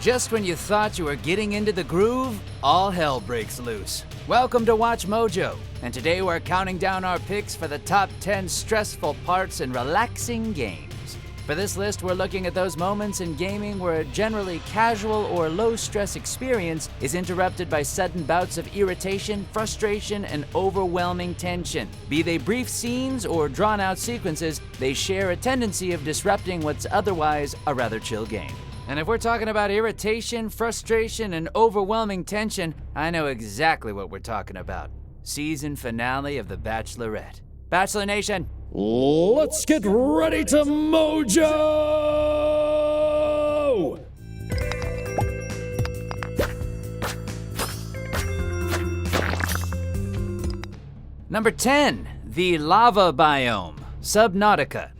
Just when you thought you were getting into the groove, all hell breaks loose. Welcome to WatchMojo, and today we're counting down our picks for the top 10 stressful parts in relaxing games. For this list, we're looking at those moments in gaming where a generally casual or low-stress experience is interrupted by sudden bouts of irritation, frustration, and overwhelming tension. Be they brief scenes or drawn-out sequences, they share a tendency of disrupting what's otherwise a rather chill game. And if we're talking about irritation, frustration, and overwhelming tension, I know exactly what we're talking about. Season finale of The Bachelorette. Bachelor Nation, let's get ready to mojo! Number 10, the Lava Biome, Subnautica.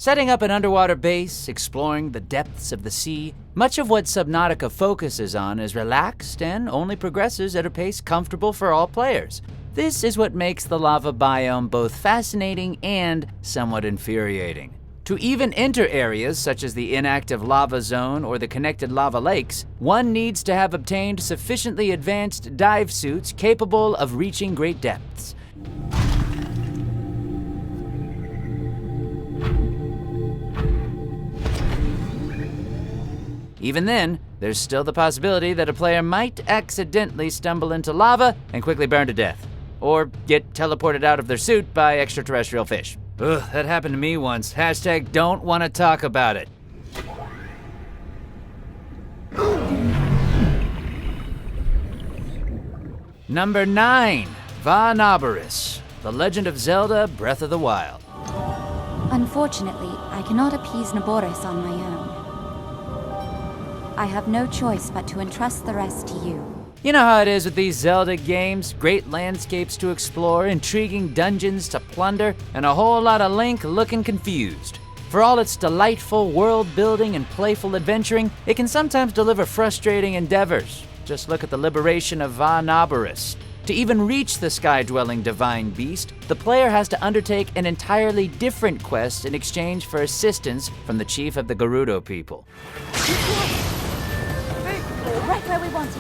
Setting up an underwater base, exploring the depths of the sea, much of what Subnautica focuses on is relaxed and only progresses at a pace comfortable for all players. This is what makes the lava biome both fascinating and somewhat infuriating. To even enter areas such as the inactive lava zone or the connected lava lakes, one needs to have obtained sufficiently advanced dive suits capable of reaching great depths. Even then, there's still the possibility that a player might accidentally stumble into lava and quickly burn to death, or get teleported out of their suit by extraterrestrial fish. Ugh, that happened to me once. Hashtag don't want to talk about it. Number 9, Biographies, The Legend of Zelda: Breath of the Wild. Unfortunately, I cannot appease Naboris on my own. I have no choice but to entrust the rest to you. You know how it is with these Zelda games, great landscapes to explore, intriguing dungeons to plunder, and a whole lot of Link looking confused. For all its delightful world building and playful adventuring, it can sometimes deliver frustrating endeavors. Just look at the liberation of Biographies. To even reach the sky-dwelling divine beast, the player has to undertake an entirely different quest in exchange for assistance from the chief of the Gerudo people. Right where we want it.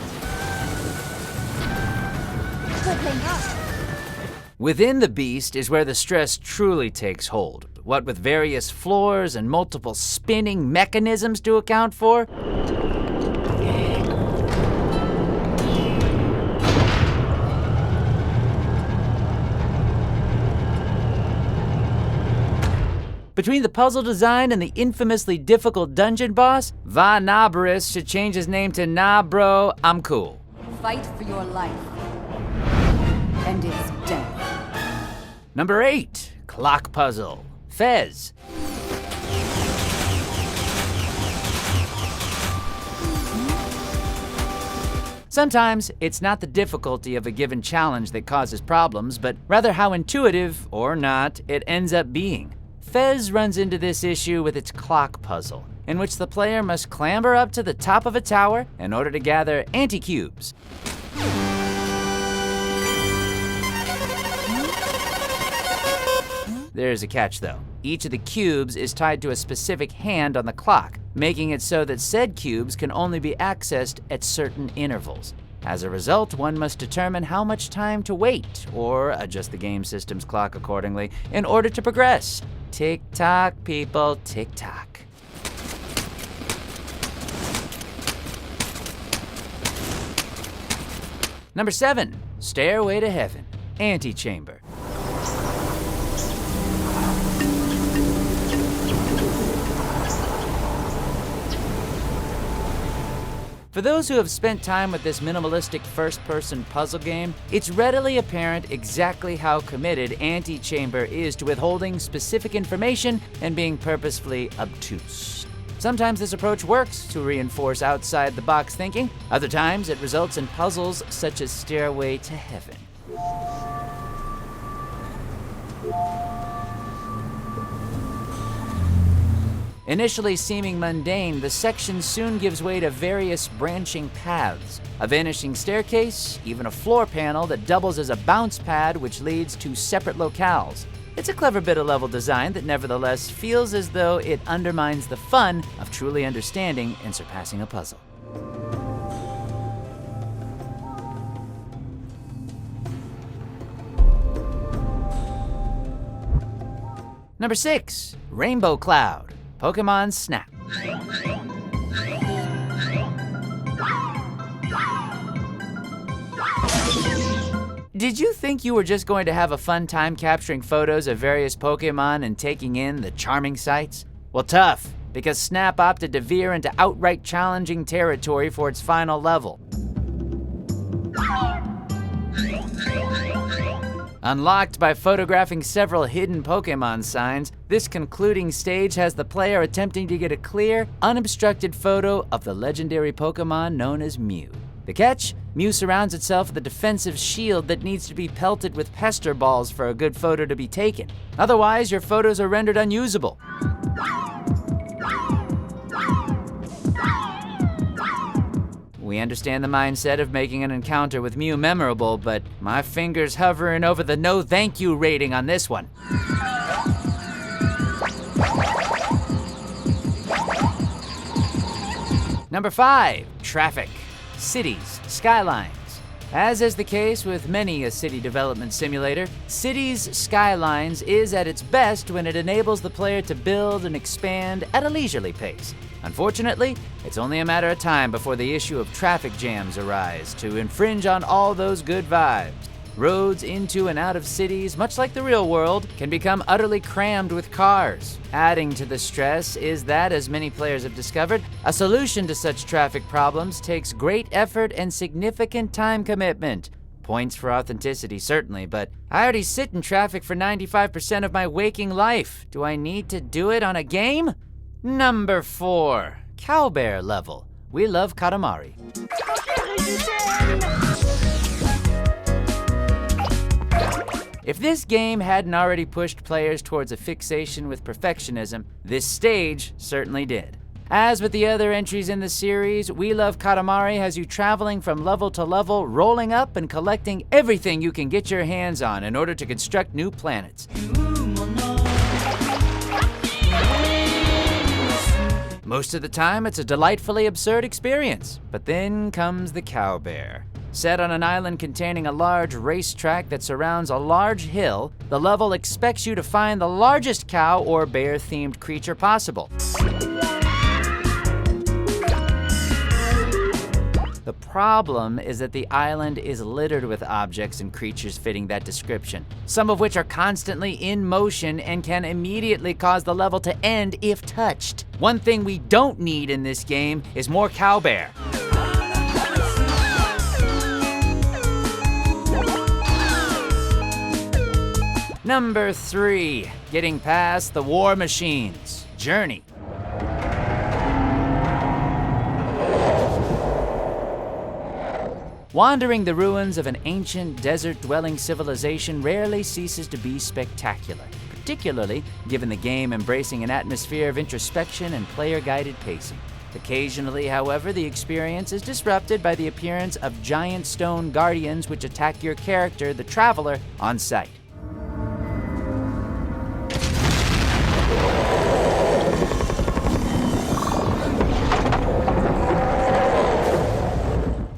Good link. Within the beast is where the stress truly takes hold. What with various floors and multiple spinning mechanisms to account for, between the puzzle design and the infamously difficult dungeon boss, Biographies should change his name to Nah Bro, I'm Cool. Fight for your life. And its death. Number 8, Clock Puzzle, Fez. Sometimes, it's not the difficulty of a given challenge that causes problems, but rather how intuitive, or not, it ends up being. Fez runs into this issue with its clock puzzle, in which the player must clamber up to the top of a tower in order to gather anti-cubes. There's a catch though. Each of the cubes is tied to a specific hand on the clock, making it so that said cubes can only be accessed at certain intervals. As a result, one must determine how much time to wait, or adjust the game system's clock accordingly, in order to progress. Tick-tock, people, tick-tock. Number 7, Stairway to Heaven, Antechamber. For those who have spent time with this minimalistic first-person puzzle game, it's readily apparent exactly how committed Antechamber is to withholding specific information and being purposefully obtuse. Sometimes this approach works to reinforce outside-the-box thinking. Other times it results in puzzles such as Stairway to Heaven. Initially seeming mundane, the section soon gives way to various branching paths, a vanishing staircase, even a floor panel that doubles as a bounce pad which leads to separate locales. It's a clever bit of level design that nevertheless feels as though it undermines the fun of truly understanding and surpassing a puzzle. Number 6, Rainbow Cloud, Pokemon Snap. Did you think you were just going to have a fun time capturing photos of various Pokemon and taking in the charming sights? Well, tough, because Snap opted to veer into outright challenging territory for its final level. Unlocked by photographing several hidden Pokemon signs, this concluding stage has the player attempting to get a clear, unobstructed photo of the legendary Pokemon known as Mew. The catch? Mew surrounds itself with a defensive shield that needs to be pelted with pester balls for a good photo to be taken. Otherwise, your photos are rendered unusable. We understand the mindset of making an encounter with Mew memorable, but my finger's hovering over the no thank you rating on this one. Number 5, traffic, cities, skylines. As is the case with many a city development simulator, Cities Skylines is at its best when it enables the player to build and expand at a leisurely pace. Unfortunately, it's only a matter of time before the issue of traffic jams arise to infringe on all those good vibes. Roads into and out of cities, much like the real world, can become utterly crammed with cars. Adding to the stress is that, as many players have discovered, a solution to such traffic problems takes great effort and significant time commitment. Points for authenticity, certainly, but I already sit in traffic for 95% of my waking life. Do I need to do it on a game? Number 4, CowBear Level. We love Katamari. If this game hadn't already pushed players towards a fixation with perfectionism, this stage certainly did. As with the other entries in the series, We Love Katamari has you traveling from level to level, rolling up and collecting everything you can get your hands on in order to construct new planets. Most of the time, it's a delightfully absurd experience, but then comes the CowBear. Set on an island containing a large racetrack that surrounds a large hill, the level expects you to find the largest cow or bear-themed creature possible. The problem is that the island is littered with objects and creatures fitting that description, some of which are constantly in motion and can immediately cause the level to end if touched. One thing we don't need in this game is more CowBear. Number 3, getting past the war machines. Journey. Wandering the ruins of an ancient desert-dwelling civilization rarely ceases to be spectacular, particularly given the game embracing an atmosphere of introspection and player-guided pacing. Occasionally, however, the experience is disrupted by the appearance of giant stone guardians which attack your character, the traveler, on sight.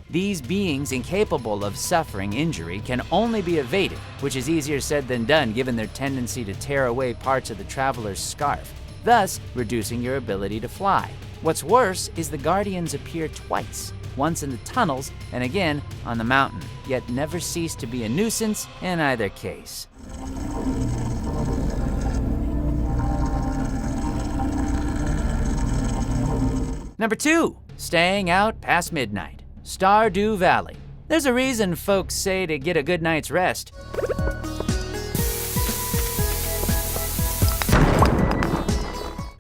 These beings incapable of suffering injury can only be evaded, which is easier said than done given their tendency to tear away parts of the traveler's scarf, thus reducing your ability to fly. What's worse is the guardians appear twice, once in the tunnels and again on the mountain, yet never cease to be a nuisance in either case. Number 2, staying out past midnight. Stardew Valley. There's a reason folks say to get a good night's rest.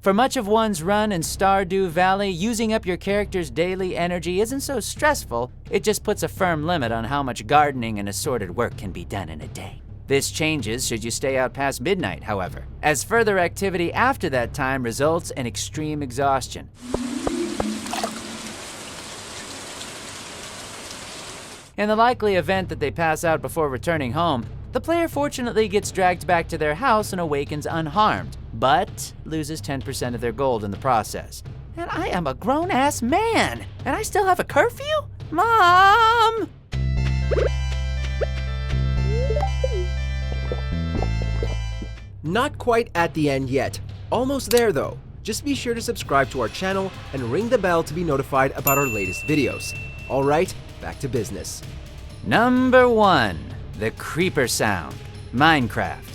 For much of one's run in Stardew Valley, using up your character's daily energy isn't so stressful, it just puts a firm limit on how much gardening and assorted work can be done in a day. This changes should you stay out past midnight, however, as further activity after that time results in extreme exhaustion. In the likely event that they pass out before returning home, The player fortunately gets dragged back to their house and awakens unharmed, but loses 10% of their gold in the process. And I am a grown-ass man, and I still have a curfew? Mom! Not quite at the end yet. Almost there though. Just be sure to subscribe to our channel and ring the bell to be notified about our latest videos. Alright, back to business. Number 1, the creeper sound, Minecraft.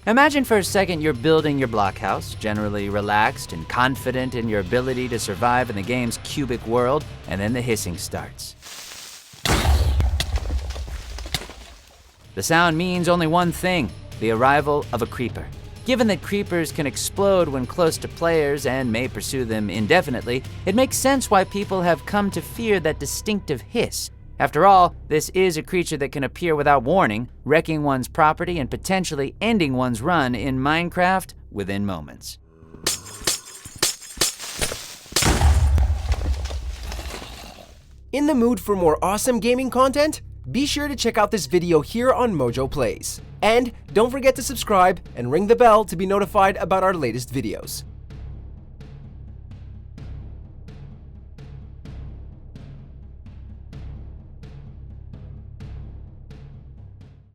Imagine for a second you're building your blockhouse, generally relaxed and confident in your ability to survive in the game's cubic world, and then the hissing starts. The sound means only one thing, the arrival of a creeper. Given that creepers can explode when close to players and may pursue them indefinitely, it makes sense why people have come to fear that distinctive hiss. After all, this is a creature that can appear without warning, wrecking one's property and potentially ending one's run in Minecraft within moments. In the mood for more awesome gaming content? Be sure to check out this video here on Mojo Plays. And don't forget to subscribe and ring the bell to be notified about our latest videos.